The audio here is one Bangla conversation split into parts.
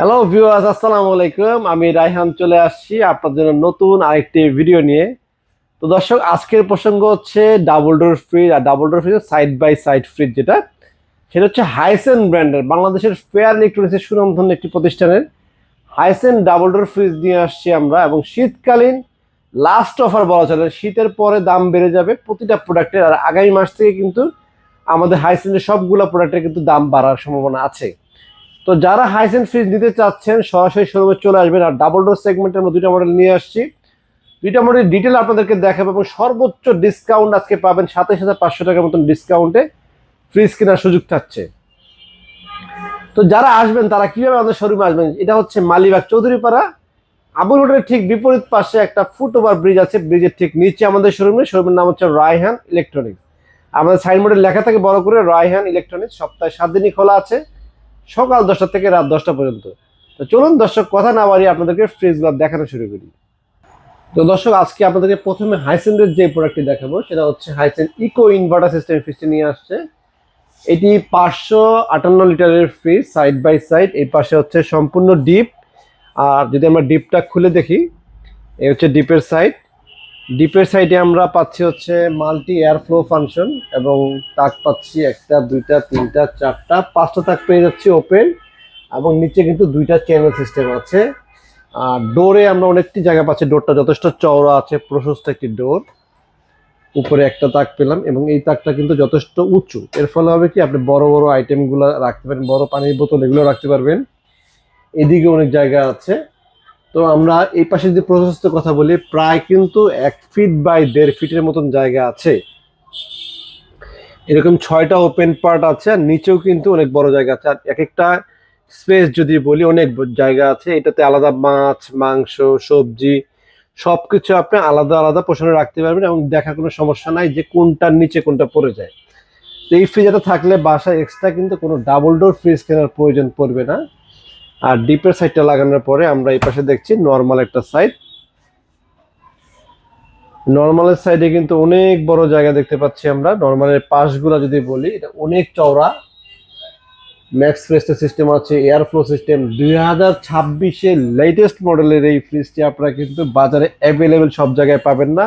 হ্যালো ভিউয়ার্স, আসসালামু আলাইকুম। আমি রায়হান চলে আসছি আপনার জন্য নতুন আরেকটি ভিডিও নিয়ে। তো দর্শক, আজকের প্রসঙ্গ হচ্ছে ডাবল ডোর ফ্রিজ। আর double door fridge side by side fridge সেটা হচ্ছে হাইসেন ব্র্যান্ডের, বাংলাদেশের ফেয়ার ইলেকট্রনিক্সের সুনামধন্য একটি প্রতিষ্ঠানের হাইসেন ডাবল ডোর ফ্রিজ নিয়ে আসছি আমরা। এবং শীতকালীন লাস্ট অফার বলা চলে, শীতের পরে দাম বেড়ে যাবে প্রতিটা প্রোডাক্টের। আর আগামী মাস থেকে কিন্তু আমাদের হাইসেনের সবগুলো প্রোডাক্টের কিন্তু দাম বাড়ার সম্ভাবনা আছে। তো যারা হাইসেন্স ফ্রিজ নিতে চাচ্ছেন সরাসরি শোরুমে চলে আসবেন। আর ডাবল ডোর সেগমেন্টে আমরা দুইটা মডেল নিয়ে আসছি, দুইটা মডেল ডিটেল আপনাদেরকে দেখাবো এবং সর্বোচ্চ ডিসকাউন্ট আজকে পাবেন 27,500 টাকার মতন ডিসকাউন্টে ফ্রিজ কেনার সুযোগ থাকছে। তো যারা আসবেন তারা কিভাবে আমাদের শোরুমে আসবেন, এটা হচ্ছে মালিবাগ চৌধুরীপাড়া আবুল হোটেলের ঠিক বিপরীত পাশে একটা ফুট ওভার ব্রিজ আছে, ব্রিজের ঠিক নিচে আমাদের শোরুমের নাম হচ্ছে রায়হান ইলেকট্রনিক্স। আমাদের সাইনবোর্ডে লেখা থাকে বড় করে রায়হান ইলেকট্রনিক্স। সপ্তাহে 7 দিনই খোলা আছে, সকাল 10টা থেকে রাত 10টা পর্যন্ত। তো চলুন দর্শক, কথা না বাড়িয়ে আপনাদেরকে ফ্রিজগুলো দেখানো শুরু করি। তো দর্শক, আজকে আপনাদেরকে প্রথমে হাইসেনের যে প্রোডাক্টটি দেখাবো সেটা হচ্ছে হাইসেন ইকো ইনভার্টার সিস্টেম ফ্রিজটি নিয়ে আসছে। এটি 558 লিটারের ফ্রিজ, সাইড বাই সাইড। এই পাশে হচ্ছে সম্পূর্ণ ডিপ। আর যদি আমরা ডিপটা খুলে দেখি, এই হচ্ছে ডিপের সাইডে আমরা পাচ্ছি হচ্ছে মাল্টি এয়ার ফ্লো ফাংশন এবং তাক পাচ্ছি 1টা 2টা 3টা 4টা 5টা তাক পেয়ে যাচ্ছি ওপেন। এবং নিচে কিন্তু 2টা চ্যানেল সিস্টেম আছে। আর ডোরে আমরা অনেকটি জায়গা পাচ্ছি, ডোরটা যথেষ্ট চওড়া আছে, প্রশস্ত একটি ডোর। উপরে একটা তাক পেলাম এবং এই তাকটা কিন্তু যথেষ্ট উঁচু। এর ফলে হবে কি, আপনি বড় বড় আইটেমগুলো রাখতে পারেন, বড় পানির বোতল এগুলো রাখতে পারবেন। এদিকে অনেক জায়গা আছে। তো আমরা এই পাশে যদি প্রশস্ত কথা বলি, প্রায় কিন্তু 1 ফিট বাই 1.5 ফিটের মতন জায়গা আছে। এরকম 6টা ওপেন পার্ট আছে, আর নিচেও কিন্তু অনেক বড় জায়গা আছে। আর এক একটা স্পেস যদি বলি, অনেক জায়গা আছে। এটাতে আলাদা মাছ, মাংস, সবজি সবকিছু আপনি আলাদা আলাদা পোষণে রাখতে পারবেন এবং দেখার কোনো সমস্যা নাই যে কোনটার নিচে কোনটা পড়ে যায়। তো এই ফ্রিজটা থাকলে বাসায় এক্সট্রা কিন্তু কোনো ডাবল ডোর ফ্রিজ কেনার প্রয়োজন পড়বে না। আর ডিপের সাইডটা লাগানোর পরে আমরা এই পাশে দেখছি নর্মাল একটা সাইড। নর্মালের সাইডে কিন্তু অনেক বড় জায়গা দেখতে পাচ্ছি আমরা। নর্মালের পাশগুলো যদি বলি, এটা অনেক চওড়া। ম্যাক্স ফ্রেস্টের সিস্টেম আছে, এয়ার ফ্লো সিস্টেম। 2026-এর লেটেস্ট মডেলের এই ফ্রিজটি আপনারা কিন্তু বাজারে অ্যাভেলেবেল সব জায়গায় পাবেন না।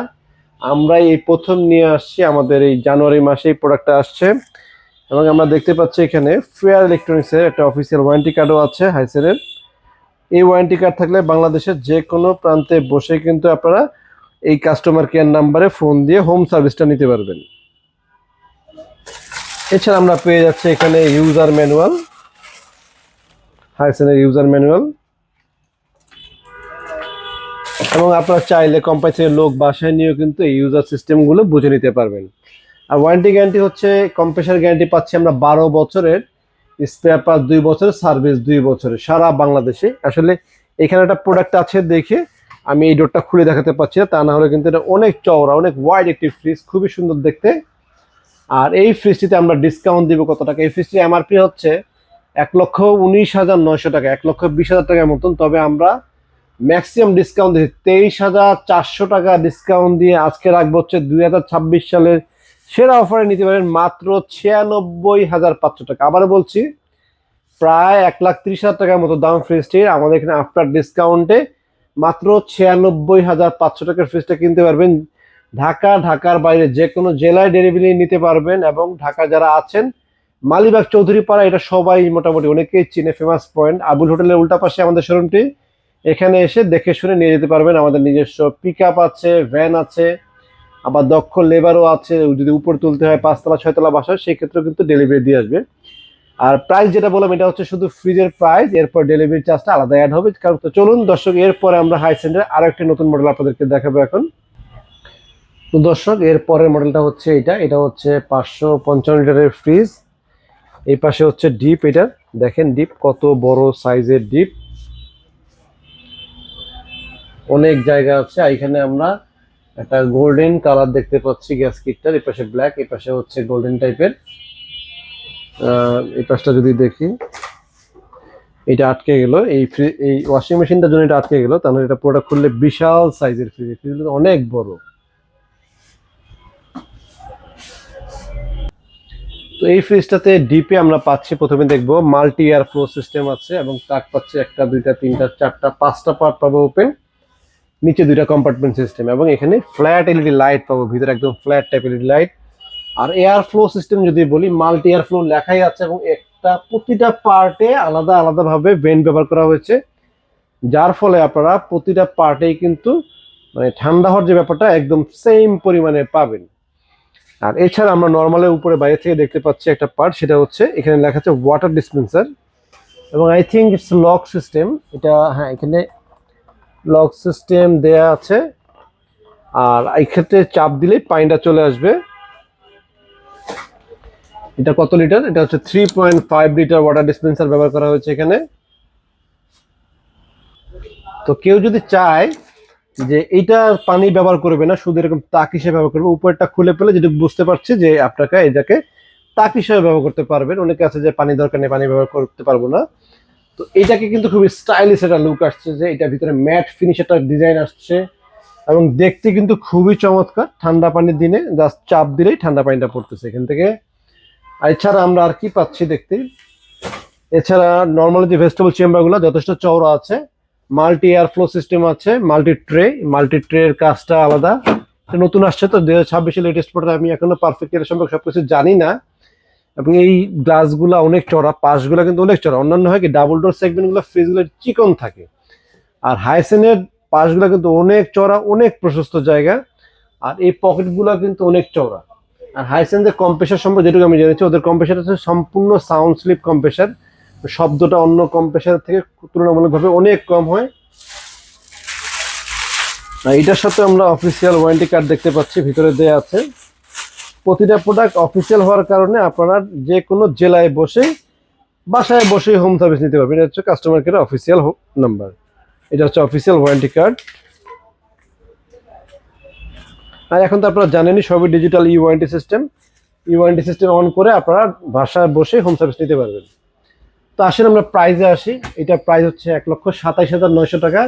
আমরা এই প্রথম নিয়ে আসছি, আমাদের এই জানুয়ারি মাসে এই প্রোডাক্টটা আসছে। এবং আমরা দেখতে পাচ্ছি এখানে ফেয়ার ইলেকট্রনিক্সের একটা অফিসিয়াল ওয়ারেন্টি কার্ডও আছে হাইসেনের। এই ওয়ারেন্টি কার্ড থাকলে বাংলাদেশের যে কোনো প্রান্তে বসে কিন্তু আপনারা এই কাস্টমার কেয়ার নাম্বারে ফোন দিয়ে হোম সার্ভিসটা নিতে পারবেন। এছাড়া আমরা পেয়ে যাচ্ছি এখানে ইউজার ম্যানুয়াল, হাইসেনের ইউজার ম্যানুয়াল। এবং আপনারা চাইলে কোম্পানি থেকে লোক বাসায় নিয়েও কিন্তু এই ইউজার সিস্টেমগুলো বুঝে নিতে পারবেন। আর ওয়ারেন্টি গ্যারান্টি হচ্ছে, কম্প্রেসার গ্যারান্টি পাচ্ছি আমরা 12 বছরের, স্পেয়ার পার্টস 2 বছরের, সার্ভিস 2 বছরের সারা বাংলাদেশে। আসলে এখানে একটা প্রোডাক্ট আছে দেখে আমি এই ডোরটা খুলে দেখাতে পাচ্ছি না, তা না হলে কিন্তু এটা অনেক চওড়া, অনেক ওয়াইড একটি ফ্রিজ, খুবই সুন্দর দেখতে। আর এই ফ্রিজটিতে আমরা ডিসকাউন্ট দিব কত টাকা? এই ফ্রিজটি এমআরপি হচ্ছে 1,19,900 টাকা, 1,20,000 টাকার মতন। তবে আমরা ম্যাক্সিমাম ডিসকাউন্ট দিচ্ছি 23,400 টাকা ডিসকাউন্ট দিয়ে আজকে রাখবো হচ্ছে 2026 সালের সেরা অফারে নিতে পারেন মাত্র 96,500 টাকা। আবার বলছি, প্রায় 1,30,000 টাকার মতো দাম ফ্রিজটির। আমাদের এখানে আফটার ডিসকাউন্টে মাত্র 96,500 টাকার ফ্রিজটা কিনতে পারবেন। ঢাকার বাইরে যে কোনো জেলায় ডেলিভারি নিতে পারবেন। এবং ঢাকা যারা আছেন, মালিবাগ চৌধুরীপাড়া, এটা সবাই মোটামুটি অনেকেই চিনে, ফেমাস পয়েন্ট। আবুল হোটেলের উল্টা পাশে আমাদের শোরুমটি। এখানে এসে দেখে শুনে নিয়ে যেতে পারবেন। আমাদের নিজস্ব পিক আপ আছে, ভ্যান আছে, আবার দক্ষ লেবারও আছে। যদি উপর তুলতে হয় 5তলা 6তলা বাসায়, সেই ক্ষেত্রেও কিন্তু ডেলিভারি দিয়ে আসবে। আর প্রাইস যেটা বললাম, এটা হচ্ছে শুধু ফ্রিজের প্রাইস, এরপর ডেলিভারি চার্জটা আলাদা অ্যাড হবে। কারণ তো চলুন দর্শক, এরপরে আমরা হাইসেনের আরো একটি নতুন মডেল আপনাদেরকে দেখাবো এখন। তো দর্শক, এর পরের মডেলটা হচ্ছে এটা হচ্ছে 555 লিটারের ফ্রিজ। এই পাশে হচ্ছে ডিপ। এটা দেখেন ডিপ কত বড় সাইজের ডিপ, অনেক জায়গা আছে। এখানে আমরা একটা গোল্ডেন কালার দেখতে পাচ্ছি গ্যাস কিটটার। এই পাশে ব্ল্যাক, এই পাশে হচ্ছে গোল্ডেন টাইপের। এই পাশটা যদি দেখি, এটা আটকে গেল, এই ওয়াশিং মেশিনটার জন্য এটা আটকে গেল। তাহলে এটা পুরোটা খুললে বিশাল সাইজের ফ্রিজ, ফ্রিজটা অনেক বড়। তো এই ফ্রিজটাতে ডিপে আমরা পাচ্ছি, প্রথমে দেখবো মাল্টি এয়ার ফ্লো সিস্টেম আছে এবং তাক পাচ্ছি 1টা 2টা 3টা 4টা 5টা পার্ট পাবো ওপেন, নিচে 2টা কম্পার্টমেন্ট সিস্টেম এবং এখানে ফ্ল্যাট এলইডি লাইট পাবো, ভিতরে একদম ফ্ল্যাট টাইপ এলইডি লাইট। আর এয়ার ফ্লো সিস্টেম যদি বলি, মাল্টি এয়ার ফ্লো লেখাই আছে এবং একটা প্রতিটা পার্টে আলাদা আলাদা ভাবে ভেন্ট ব্যবহার করা হয়েছে, যার ফলে আপনারা প্রতিটা পার্টেই কিন্তু মানে ঠান্ডা হওয়ার যে ব্যাপারটা একদম সেম পরিমাণে পাবেন। আর এছাড়া আমরা নর্মালি উপরে বাইরে থেকে দেখতে পাচ্ছি একটা পার্ট, সেটা হচ্ছে এখানে লেখা আছে ওয়াটার ডিসপেন্সার এবং I think it's lock system এটা, হ্যাঁ এখানে লক সিস্টেম দেয়া আছে। আর এই ক্ষেত্রে চাপ দিলেই পানিটা চলে আসবে। এটা কত লিটার? এটা হচ্ছে 3.5 লিটার ওয়াটার ডিসপেন্সার ব্যবহার করা হয়েছে এখানে। তো কেউ যদি চায় যে এইটা পানি ব্যবহার করবে না, শুধু এরকম তাক হিসেবে ব্যবহার করবে, উপরটা খুলে পেলে যেটা বুঝতে পারছি যে আপনাকে এটাকে তাক হিসেবে ব্যবহার করতে পারবেন। অনেকে আছে যে পানি দরকার নেই, পানি ব্যবহার করতে পারবো না। তো এইটাকে কিন্তু খুবই স্টাইলিশ একটা লুক আসছে, যে এটা ভিতরে ম্যাট ফিনিশ একটা ডিজাইন আসছে এবং দেখতে কিন্তু খুবই চমৎকার। ঠান্ডা পানির দিনে জাস্ট চাপ দিলেই ঠান্ডা পানিটা পড়তেছে এখান থেকে। আর এছাড়া আমরা আর কি পাচ্ছি দেখতে, এছাড়া নর্মালি যে ভেজিটেবল চেম্বারগুলো যথেষ্ট চওড়া আছে, মাল্টি এয়ার ফ্লো সিস্টেম আছে, মাল্টি ট্রের কাজটা আলাদা, নতুন আসছে তো 2026 লেটেস্ট প্রোডাক্ট, আমি এখনো পারফেক্ট এর সম্পর্কে সবকিছু জানি না। এবং এই গ্লাসগুলো অনেক চড়া, পাশগুলো কিন্তু অনেক চড়া। অন্যান্য হয় কি ডাবল ডোর সেগমেন্টগুলো ফ্রিজগুলো চিকন থাকে, আর হাইসেনের পাশগুলো কিন্তু অনেক চড়া, অনেক প্রশস্ত জায়গা, আর এই পকেটগুলো কিন্তু অনেক চওড়া। আর হাইসেন যে কম্প্রেসার সম্পর্কে যেটুকু আমি জেনেছি, ওদের কম্প্রেসার হচ্ছে সম্পূর্ণ সাউন্ড স্লিপ কম্প্রেসার, শব্দটা অন্য কম্প্রেসার থেকে তুলনামূলকভাবে অনেক কম হয়। আর এটার সাথে আমরা অফিসিয়াল ওয়ারেন্টি কার্ড দেখতে পাচ্ছি ভিতরে দেয়া আছে। প্রতিটা প্রোডাক্ট অফিসিয়াল হওয়ার কারণে আপনারা যে কোনো জেলায় বসে, বাসায় বসে হোম সার্ভিস নিতে পারবেন। এটা হচ্ছে কাস্টমার কেয়ার অফিসিয়াল নাম্বার, এটা হচ্ছে অফিসিয়াল ওয়ারেন্টি কার্ড। আর এখন তো আপনারা জানেনই সবই digital E warranty system on করে আপনারা বাসায় বসে হোম সার্ভিস নিতে পারবেন। তো আসলে আমরা প্রাইজে আসি, এটা প্রাইস হচ্ছে 1,27,900 টাকা।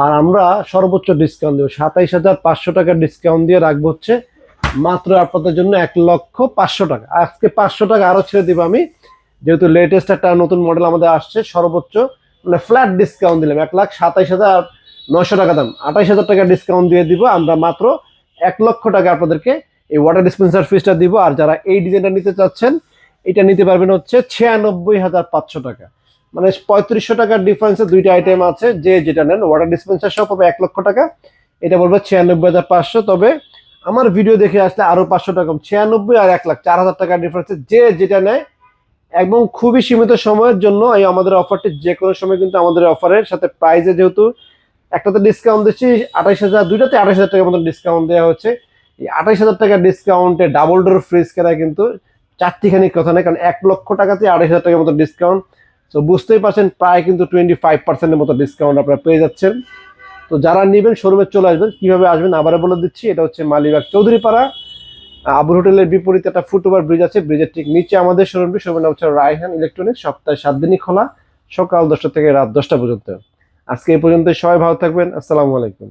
আর আমরা সর্বোচ্চ ডিসকাউন্ট দেবো 27,500 টাকার ডিসকাউন্ট দিয়ে রাখবো হচ্ছে মাত্র আপনাদের জন্য 1,05,000 টাকা। আজকে 500 টাকা আরো ছেড়ে দিব আমি, যেহেতু লেটেস্ট একটা নতুন মডেল আমাদের আসছে। সর্বোচ্চ মানে ফ্ল্যাট ডিসকাউন্ট দিলাম 1,27,900 টাকা দাম, 28,000 টাকা ডিসকাউন্ট দিয়ে দিব আমরা, মাত্র 1,00,000 টাকা আপনাদেরকে এই ওয়াটার ডিসপেন্সার ফ্রিজটা দিব। আর যারা এই ডিজাইনটা নিতে চাচ্ছেন, এটা নিতে পারবেন হচ্ছে 96,500 টাকা, মানে 3500 টাকার ডিফারেন্সে দুইটা আইটেম আছে। যে যেটা নেন ওয়াটার ডিসপেন্সার সব হবে 1,00,000 টাকা, এটা বলবো 96,500। তবে আমার ভিডিও দেখে আসলে আরো 500 টাকা কম, 96 আর 1,00,000 4,000 টাকার ডিফারেন্সে যে যেটা নেয়। এবং খুবই সীমিত সময়ের জন্য এই আমাদের অফারটি, যে কোনো সময় কিন্তু আমাদের অফারের সাথে প্রাইজে যেহেতু একটাতে ডিসকাউন্ট দিচ্ছি 28,000, দুইটাতে 28,000 টাকার মতো ডিসকাউন্ট দেওয়া হচ্ছে। এই 28,000 টাকার ডিসকাউন্টে ডাবল ডোর ফ্রিজ কেনা কিন্তু চারটিখানি কথা নেই, কারণ 1,00,000 টাকাতে 28,000 টাকার মতো ডিসকাউন্ট। তো বুঝতেই পারছেন প্রায় কিন্তু 25% মতো ডিসকাউন্ট আপনারা পেয়ে যাচ্ছেন। তো যারা নেবেন শোরুমে চলে আসবেন। কিভাবে আসবেন আবারও বলে দিচ্ছি, এটা হচ্ছে মালিবাগ চৌধুরীপাড়া, আবুল হোটেলের বিপরীতে একটা ফুটওভার ব্রিজ আছে, ব্রিজের ঠিক নিচে আমাদের শোরুমটি। শোরুমের নাম হচ্ছে রায়হান ইলেকট্রনিক্স, সপ্তাহে 7 দিনই খোলা, সকাল 10টা থেকে রাত 10টা পর্যন্ত। আজকে এই পর্যন্ত, সবাই ভালো থাকবেন, আসসালামু আলাইকুম।